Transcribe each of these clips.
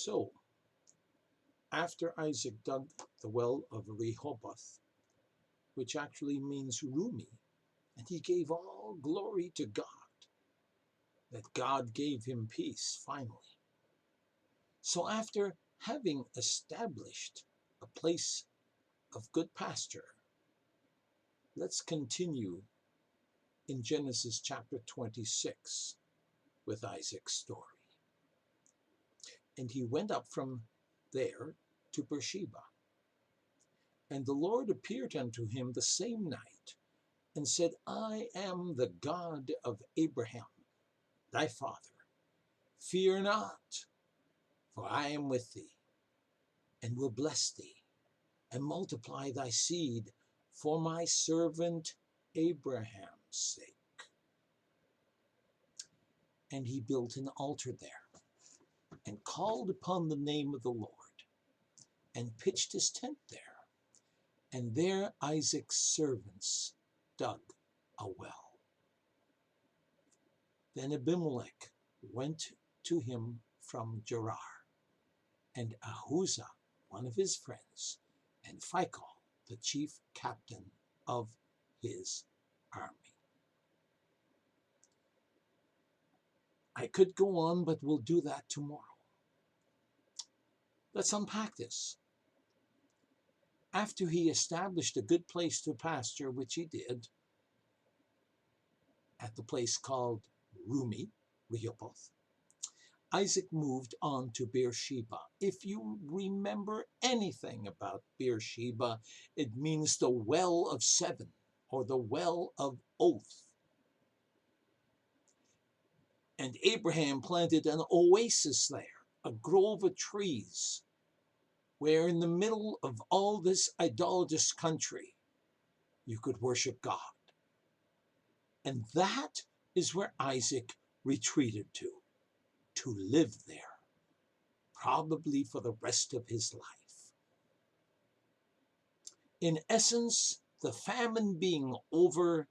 So, after Isaac dug the well of Rehoboth, which actually means Rumi, and he gave all glory to God, that God gave him peace finally. So after having established a place of good pasture, let's continue in Genesis chapter 26 with Isaac's story. And he went up from there to Beersheba. And the Lord appeared unto him the same night, and said, I am the God of Abraham, thy father. Fear not, for I am with thee, and will bless thee, and multiply thy seed for my servant Abraham's sake. And he built an altar there, and called upon the name of the Lord, and pitched his tent there. And there Isaac's servants dug a well. Then Abimelech went to him from Gerar, and Ahuzah, one of his friends, and Phicol, the chief captain of his army. I could go on, but we'll do that tomorrow. Let's unpack this. After he established a good place to pasture, which he did, at the place called Rumi, Rehoboth, Isaac moved on to Beersheba. If you remember anything about Beersheba, it means the well of seven, or the well of oath. And Abraham planted an oasis there, a grove of trees, where in the middle of all this idolatrous country, you could worship God. And that is where Isaac retreated to live there, probably for the rest of his life. In essence, the famine being over,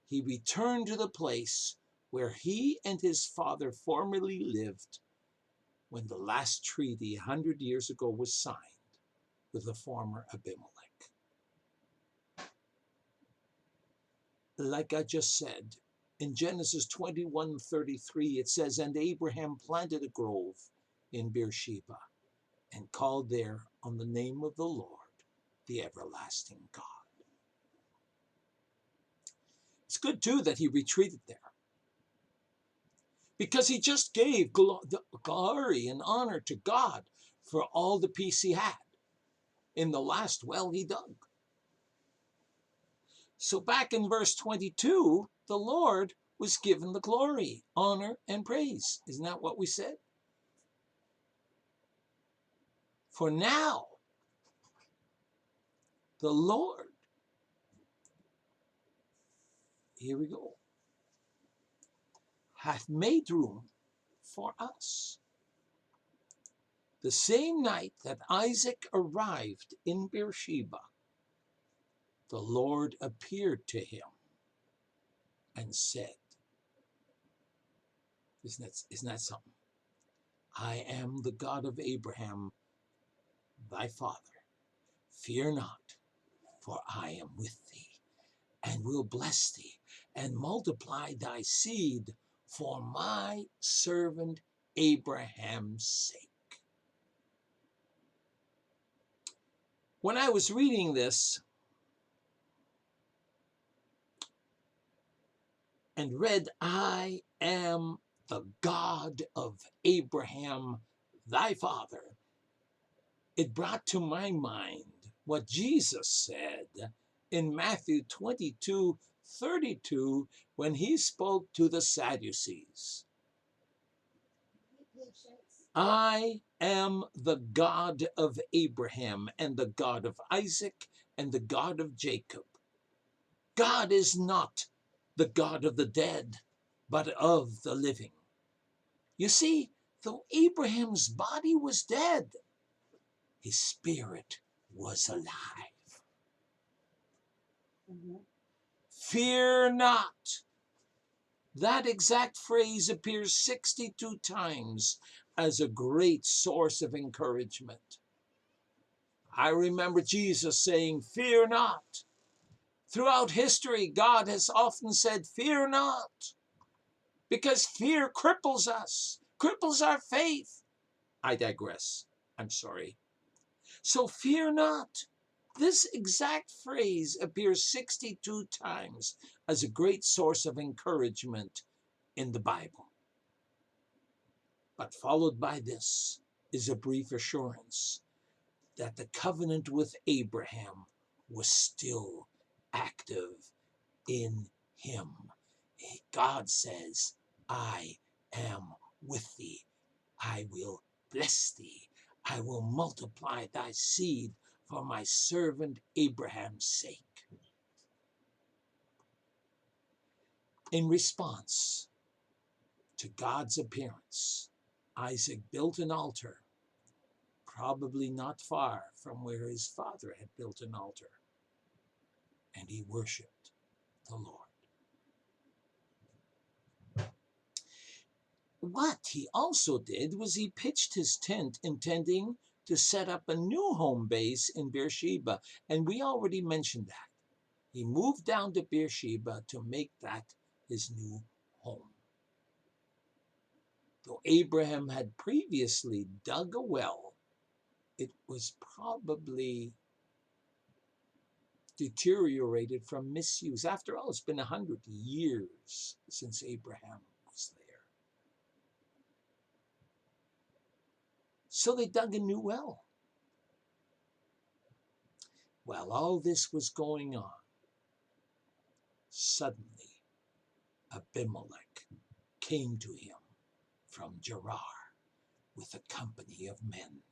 he returned to the place where he and his father formerly lived when the last treaty 100 years ago was signed with the former Abimelech. Like I just said, in Genesis 21:33, it says, and Abraham planted a grove in Beersheba and called there on the name of the Lord, the everlasting God. It's good, too, that he retreated there, because he just gave glory and honor to God for all the peace he had in the last well he dug. So back in verse 22, the Lord was given the glory, honor, and praise. Isn't that what we said? For now, the Lord, here we go, hath made room for us. The same night that Isaac arrived in Beersheba, the Lord appeared to him and said, isn't that something? I am the God of Abraham, thy father. Fear not, for I am with thee, and will bless thee, and multiply thy seed for my servant Abraham's sake. When I was reading this and read, I am the God of Abraham, thy father, it brought to my mind what Jesus said in Matthew 22:32 when he spoke to the Sadducees. I am the God of Abraham and the God of Isaac and the God of Jacob. God is not the God of the dead, but of the living. You see, though Abraham's body was dead, his spirit was alive. Fear not. That exact phrase appears 62 times as a great source of encouragement. I remember Jesus saying, "Fear not." Throughout history, God has often said, "Fear not," because fear cripples us, cripples our faith. I digress. I'm sorry. So fear not. This exact phrase appears 62 times as a great source of encouragement in the Bible. But followed by this is a brief assurance that the covenant with Abraham was still active in him. God says, "I am with thee. I will bless thee. I will multiply thy seed for my servant Abraham's sake." In response to God's appearance, Isaac built an altar, probably not far from where his father had built an altar, and he worshiped the Lord. What he also did was he pitched his tent intending to set up a new home base in Beersheba, and we already mentioned that. He moved down to Beersheba to make that his new home. Though Abraham had previously dug a well, it was probably deteriorated from misuse. After all, it's been 100 years since Abraham was there. So they dug a new well. While all this was going on, suddenly Abimelech came to him from Gerar with a company of men.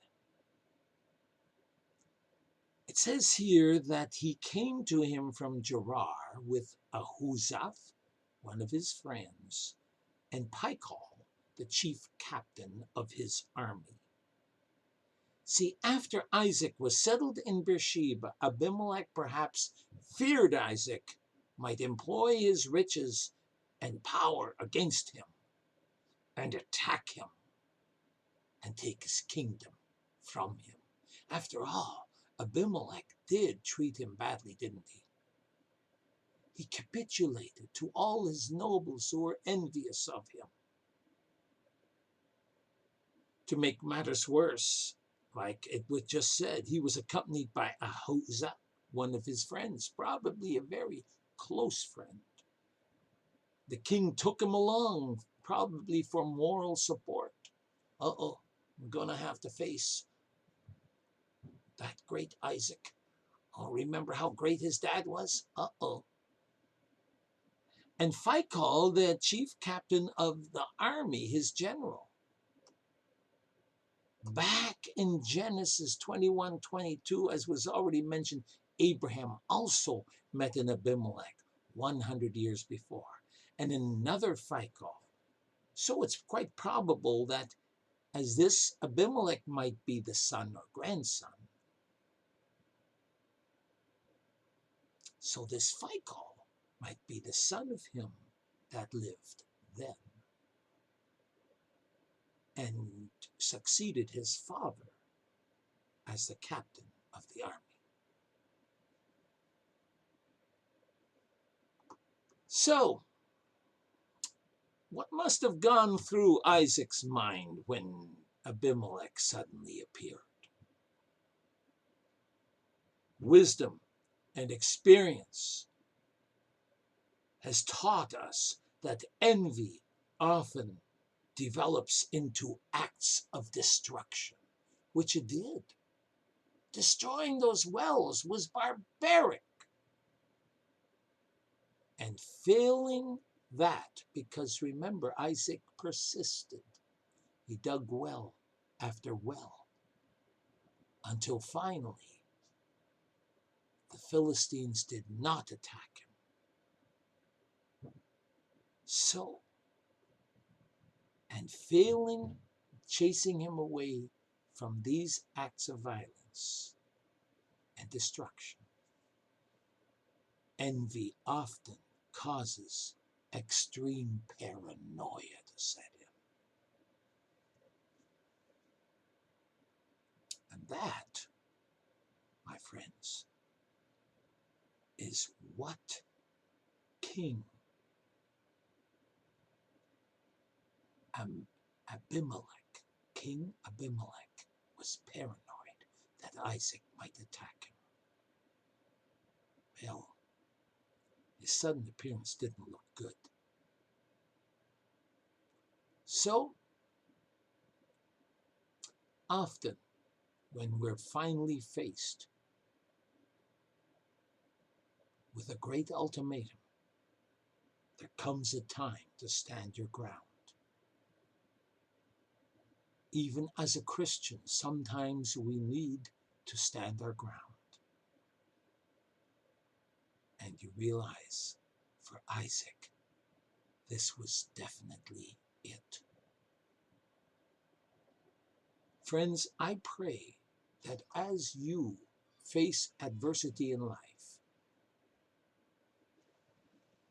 It says here that he came to him from Gerar with Ahuzaph, one of his friends, and Pichol, the chief captain of his army. See, after Isaac was settled in Beersheba, Abimelech perhaps feared Isaac might employ his riches and power against him and attack him and take his kingdom from him. After all, Abimelech did treat him badly, didn't he? He capitulated to all his nobles who were envious of him. To make matters worse, like it was just said, he was accompanied by Ahuzah, one of his friends, probably a very close friend. The king took him along, probably for moral support. Uh-oh, we're going to have to face that great Isaac. Oh, remember how great his dad was? Uh-oh. And Phicol, the chief captain of the army, his general. Back in Genesis 21:22, as was already mentioned, Abraham also met an Abimelech 100 years before, and another Phicol. So it's quite probable that as this Abimelech might be the son or grandson, so this Phicol might be the son of him that lived then and succeeded his father as the captain of the army. So, what must have gone through Isaac's mind when Abimelech suddenly appeared? Wisdom and experience has taught us that envy often develops into acts of destruction, which it did. Destroying those wells was barbaric. And failing that, because remember, Isaac persisted. He dug well after well until finally the Philistines did not attack him. So, and failing, chasing him away from these acts of violence and destruction, envy often causes extreme paranoia to set in. that, my friends, is what Abimelech, King Abimelech, was paranoid that Isaac might attack him. Well, his sudden appearance didn't look good. So, often when we're finally faced with a great ultimatum, there comes a time to stand your ground. Even as a Christian, sometimes we need to stand our ground. And you realize, for Isaac, this was definitely it. Friends, I pray that as you face adversity in life,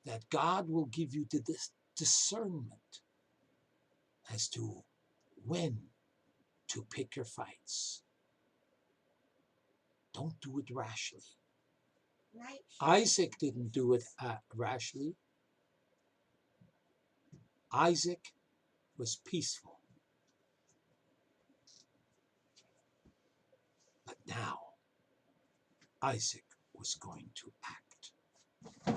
that God will give you the discernment as to when to pick your fights. Don't do it rashly. Isaac didn't do it rashly. Isaac was peaceful. But now, Isaac was going to act.